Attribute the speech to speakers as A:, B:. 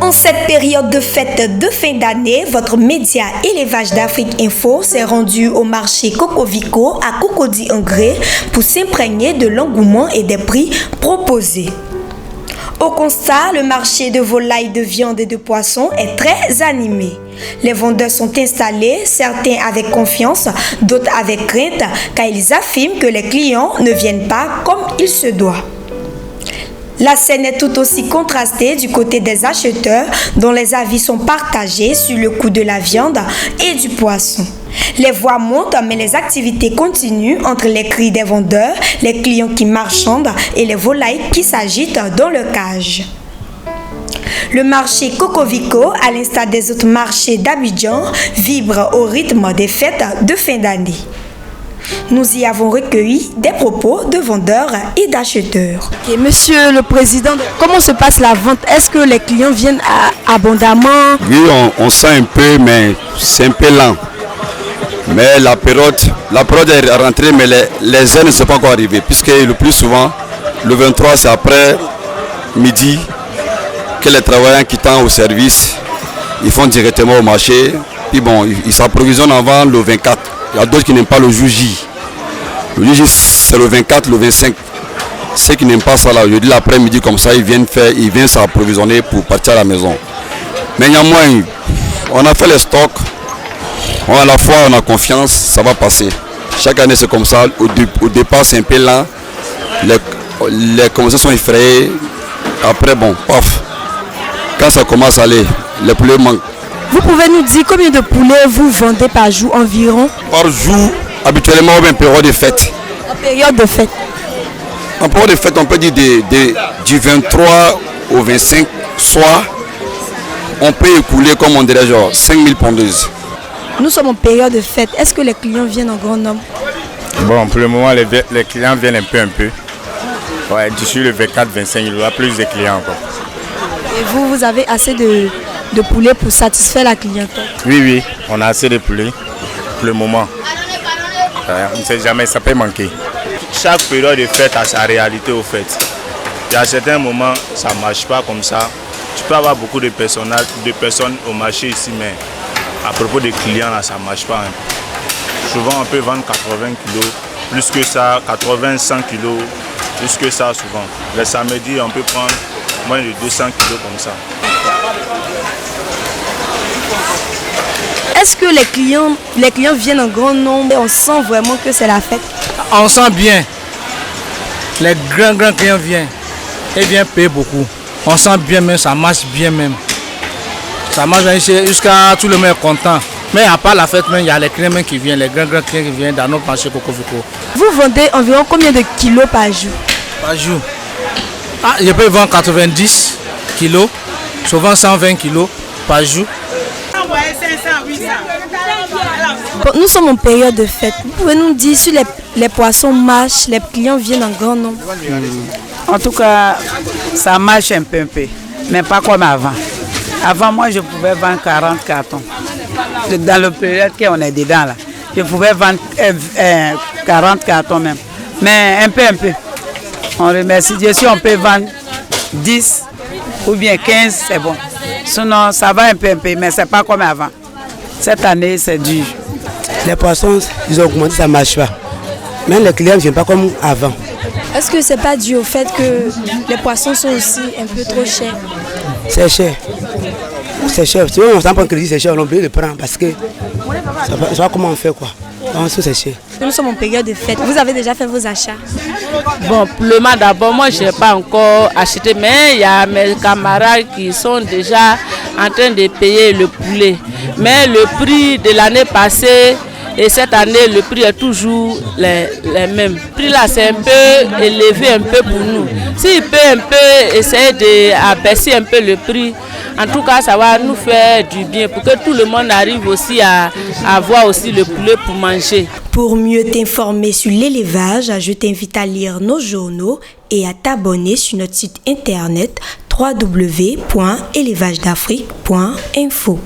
A: En cette période de fête de fin d'année, votre média Élevage d'Afrique Info s'est rendu au marché Cocovico à Cocody-Angré pour s'imprégner de l'engouement et des prix proposés. Au constat, le marché de volailles, de viande et de poissons est très animé. Les vendeurs sont installés, certains avec confiance, d'autres avec crainte, car ils affirment que les clients ne viennent pas comme il se doit. La scène est tout aussi contrastée du côté des acheteurs, dont les avis sont partagés sur le coût de la viande et du poisson. Les voix montent, mais les activités continuent entre les cris des vendeurs, les clients qui marchandent et les volailles qui s'agitent dans le cage. Le marché Cocovico, à l'instar des autres marchés d'Abidjan, vibre au rythme des fêtes de fin d'année. Nous y avons recueilli des propos de vendeurs et d'acheteurs.
B: Okay, Monsieur le Président, comment se passe la vente? Est-ce que les clients viennent abondamment?
C: Oui, on sent un peu, mais c'est un peu lent. Mais la période est rentrée, mais les heures ne sont pas encore arrivées, puisque le plus souvent, le 23, c'est après midi que les travailleurs quittant au service, ils font directement au marché. Puis bon, ils s'approvisionnent avant le 24. Il y a d'autres qui n'aiment pas le jour J. Le jour J, c'est le 24, le 25. Ceux qui n'aiment pas ça, là, je dis l'après-midi comme ça, ils viennent s'approvisionner pour partir à la maison. Mais néanmoins, on a fait les stocks. À la fois, on a confiance, ça va passer. Chaque année, c'est comme ça. Au départ, c'est un peu lent. Les commerçants sont effrayés. Après, bon, paf. Quand ça commence à aller, les poulets manquent.
B: Vous pouvez nous dire combien de poulets vous vendez par jour environ?
C: Par jour, habituellement, on a une période de fête.
B: En période de fête?
C: En période de fête, on peut dire du 23 au 25 soir, on peut écouler, comme on dirait, genre 5000 pondeuses.
B: Nous sommes en période de fête. Est-ce que les clients viennent en grand nombre?
D: Bon, pour le moment, les clients viennent un peu. Ouais, d'ici le 24-25, il y aura plus de clients encore.
B: Et vous avez assez de poulets pour satisfaire la clientèle?
D: Oui, on a assez de poulets pour le moment. On ne sait jamais, ça peut manquer. Chaque période de fête a sa réalité au fait. Il y a certains moments, ça ne marche pas comme ça. Tu peux avoir beaucoup de personnes au marché ici, mais à propos des clients, là, ça ne marche pas. Souvent, on peut vendre 80 kilos, plus que ça, 80, 100 kilos, plus que ça souvent. Le samedi, on peut prendre moins de 200 kilos comme ça.
B: Est-ce que les clients viennent en grand nombre et on sent vraiment que c'est la fête?
E: On sent bien. Les grands clients viennent. Ils viennent payer beaucoup. On sent bien même, ça marche bien même. Ça marche jusqu'à tout le monde est content. Mais à part la fête, même, il y a les clients qui viennent, les grands clients qui viennent dans notre marché Cocovico.
B: Vous vendez environ combien de kilos par jour?
E: Par jour. Je peux vendre 90 kilos, souvent 120 kilos par jour.
B: Bon, nous sommes en période de fête. Vous pouvez nous dire si les poissons marchent, les clients viennent en grand nombre?
F: En tout cas, ça marche un peu, mais pas comme avant. Avant, moi, je pouvais vendre 40 cartons. Dans le période qu'on est dedans, là, je pouvais vendre 40 cartons même. Mais un peu. On remercie Dieu. Si on peut vendre 10 ou bien 15, c'est bon. Sinon, ça va un peu, mais ce n'est pas comme avant. Cette année, c'est dur.
G: Les poissons, ils ont augmenté, ça ne marche pas. Même les clients ne viennent pas comme avant.
B: Est-ce que ce n'est pas dû au fait que les poissons sont aussi un peu trop chers?
G: C'est cher. C'est cher. Si on s'en prend crédit, c'est cher, on peut le prendre parce que ça ne va pas comment on fait quoi. Donc, c'est cher.
B: Nous sommes en période de fête. Vous avez déjà fait vos achats?
H: Bon, pour le moment d'abord, moi je n'ai pas encore acheté, mais il y a mes camarades qui sont déjà en train de payer le poulet. Mais le prix de l'année passée et cette année, le prix est toujours les mêmes. Le prix là, c'est un peu élevé un peu pour nous. S'il peut un peu essayer d'abaisser un peu le prix, en tout cas, ça va nous faire du bien pour que tout le monde arrive aussi à avoir aussi le poulet pour manger.
A: Pour mieux t'informer sur l'élevage, je t'invite à lire nos journaux et à t'abonner sur notre site internet www.élevagedafrique.info.